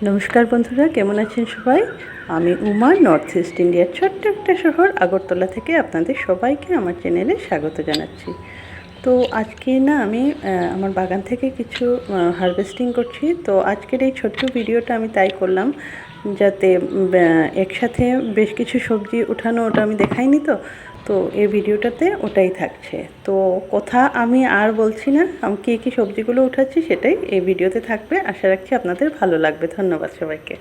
নমস্কার বন্ধুরা, কেমন আছেন সবাই? আমি উমা, নর্থ ইস্ট ইন্ডিয়ার ছোট্ট একটা শহর আগরতলা থেকে আপনাদের সবাইকে আমার চ্যানেলে স্বাগত জানাচ্ছি। তো আজকে না আমি আমার বাগান থেকে কিছু হারভেস্টিং করছি। তো আজকের এই ছোট্ট ভিডিওটা আমি তাই করলাম যাতে একসাথে বেশ কিছু সবজি উঠানো, ওটা আমি দেখাইনি। তো এই ভিডিওটাতে ওটাই থাকছে। তো কথা আমি আর বলছি না, আমি কী কী সবজিগুলো উঠাচ্ছি সেটাই এই ভিডিওতে থাকবে। আশা রাখছি আপনাদের ভালো লাগবে। ধন্যবাদ সবাইকে।